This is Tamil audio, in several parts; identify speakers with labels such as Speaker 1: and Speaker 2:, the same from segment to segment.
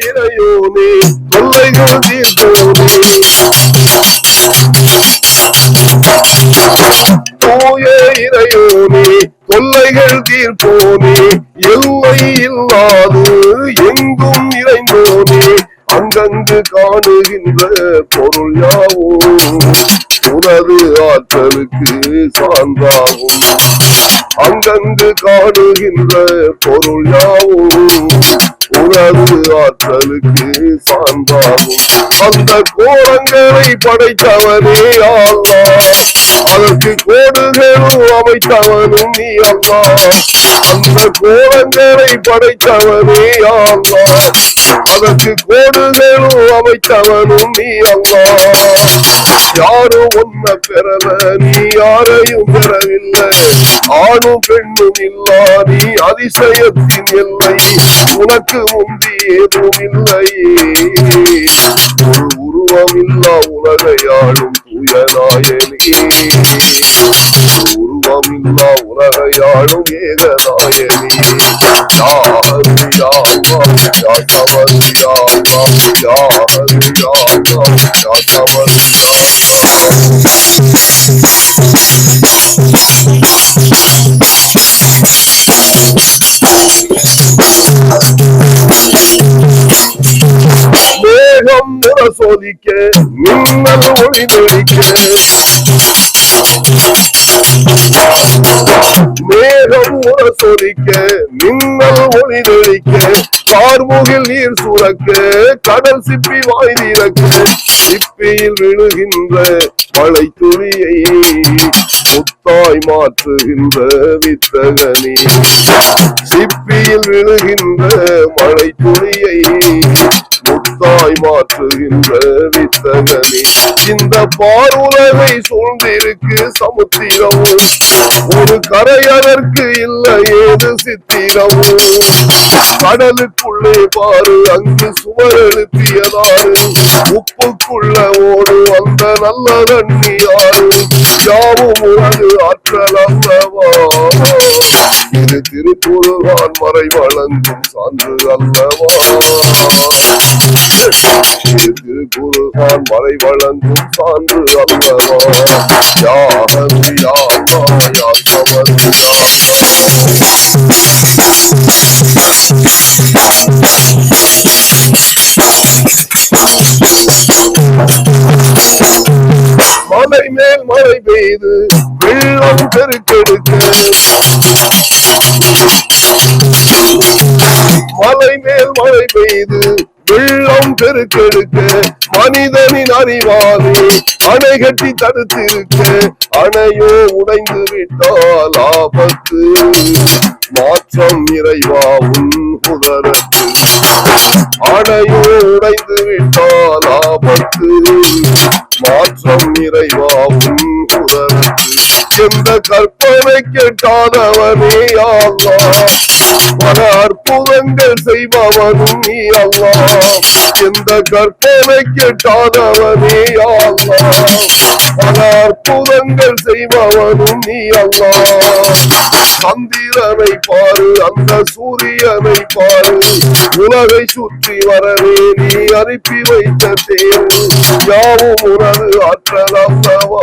Speaker 1: இறையோனே தொல்லைகள் தீர்ப்போனே தூய இறையோனே தொல்லைகள் தீர்ப்போனே எல்லை இல்லாது எங்கும் நிறைந்தோனே அங்கங்கு காணுகின்ற பொருள் யாவும் உனது ஆற்றலுக்கு சான்றாகும் அங்கங்கு காணுகின்ற பொருள் யாவும் உனது ஆற்றலுக்கு சான்றாகும் அந்த கோலங்களை படைத்தவனே அல்லாஹ் அதற்கு கோடுகளும் அமைத்தவனும் நீ அல்லாஹ் அந்த கோலங்களை படைத்தவனே அல்லாஹ் அதற்கு கோடுகளும் அமைத்தவனும் நீ அல்லாஹ் யாரும் ஒன்ன பெறல நீ யாரையும் பெறவில்லை ஆணும் பெண்ணும் இல்லா நீ அதிசயத்தின் எல்லை உனக்கு முந்தி ஏதும் இல்லை ஒரு உருவமில்லா உலகையாளும் தூயநாயனே உருவமில்லா உலகையாளும் ஏகநாயனே யாஹது யா அல்லாஹ் யா சமது யா அல்லாஹ் யாஹது யா அல்லாஹ் யா சமது மேகம் முரசொலிக்க மின்னல் ஒளி தெளிக்க மேகம் முரசொலிக்க மின்னல் ஒளி தெளிக்க கார்முகில் நீர் சுரக்க கடல் சிப்பி வாய் திறக்க சிப்பியில் விழுகின்ற மழை துளியை முத்தாய் மாற்றுகின்ற வித்தகனே சிப்பியில் விழுகின்ற மழை துளியை முத்தாய் மாற்றுகின்ற வித்தகனே இந்த பாருலகை சூழ்ந்திருக்கு சமுத்திரமும் ஒரு கரையதற்கு இல்லை ஏது சித்திரமும் கடலுக்குள்ளே பாரு அங்கு சுவர் எழுப்பியதாறு உப்புக்குள்ள ஓடு அந்த நல்ல தண்ணியாறு யாவும் உனது ஆற்றல் அல்லவா இது திருக்குர்ஆன் மறை வழங்கும் சான்று அல்லவா இது திருக்குர்ஆன் மறை வழங்கும் சான்று அல்லவா யா ஹது யா அல்லாஹ் யா சமது மலை மேல் மழை பெய்து வெள்ளம் பெருக்கெடுக்க மலை மேல் மழை பெய்து வெள்ளம் பெருக்கெடுக்க மனிதனின் அறிவாலே அணை கட்டி தடுத்திருக்க அணையோ உடைந்து விட்டால் ஆபத்து மாற்றம் இறைவாவும் உதரத்து அணையோ உடைந்து விட்டால் ஆபத்து மாற்றம் இறைவாவும் உதரத்து எந்த கற்பனை கேட்டாதவனே அல்லாஹ் பல அற்புதங்கள் செய்பவனும் நீ அல்லாஹ் எந்த கற்பனை கேட்டாதவனே அல்லாஹ் பல அற்புதங்கள் செய்பவனும் நீ அல்லாஹ் சந்திரனை பாரு அந்த சூரியனை பாரு உலகை சுற்றி வரவே நீ அனுப்பி வைத்த தேர்வு யாவும் உனது ஆற்றல் அல்லவா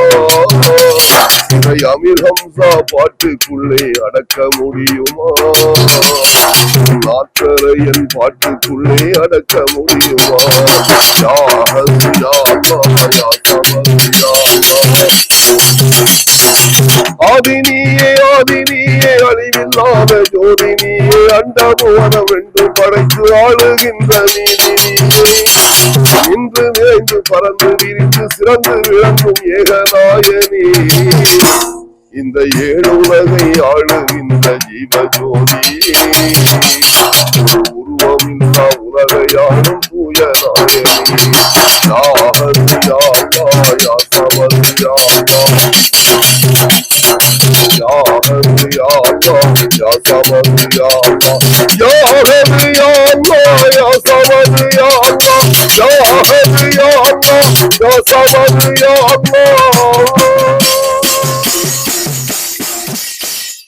Speaker 1: இதை அமீர் ஹம்சா பாட்டுக்குள்ளே அடக்க முடியுமா ஆற்றலை என் பாட்டுக்குள்ளே அடக்க முடியுமா யா ஹது யா அல்லாஹ் யா சமது யா அல்லாஹ் ஆதினியே அழிவில்லாத ஜோதி நீயே அண்டபுவனம் என்று படைத்து ஆளுகின்ற நீதி நீயே இன்று நிறைந்து பறந்து விரிந்து சிறந்து விளங்கும் ஏகநாயனே இந்த ஏழு உலகை ஆளுகின்ற ஜீவஜோதி உருவமில்லா உலகையாளும் தூயநாயனே யா ஹது யா அல்லாஹ் யா சமது யா அல்லாஹ் யா ஹது யா அல்லாஹ் யா சமது யா அல்லாஹ் யா ஹது யா அல்லாஹ் யா சமது யா அல்லாஹ் யா ஹது யா அல்லாஹ் யா சமது யா அல்லாஹ்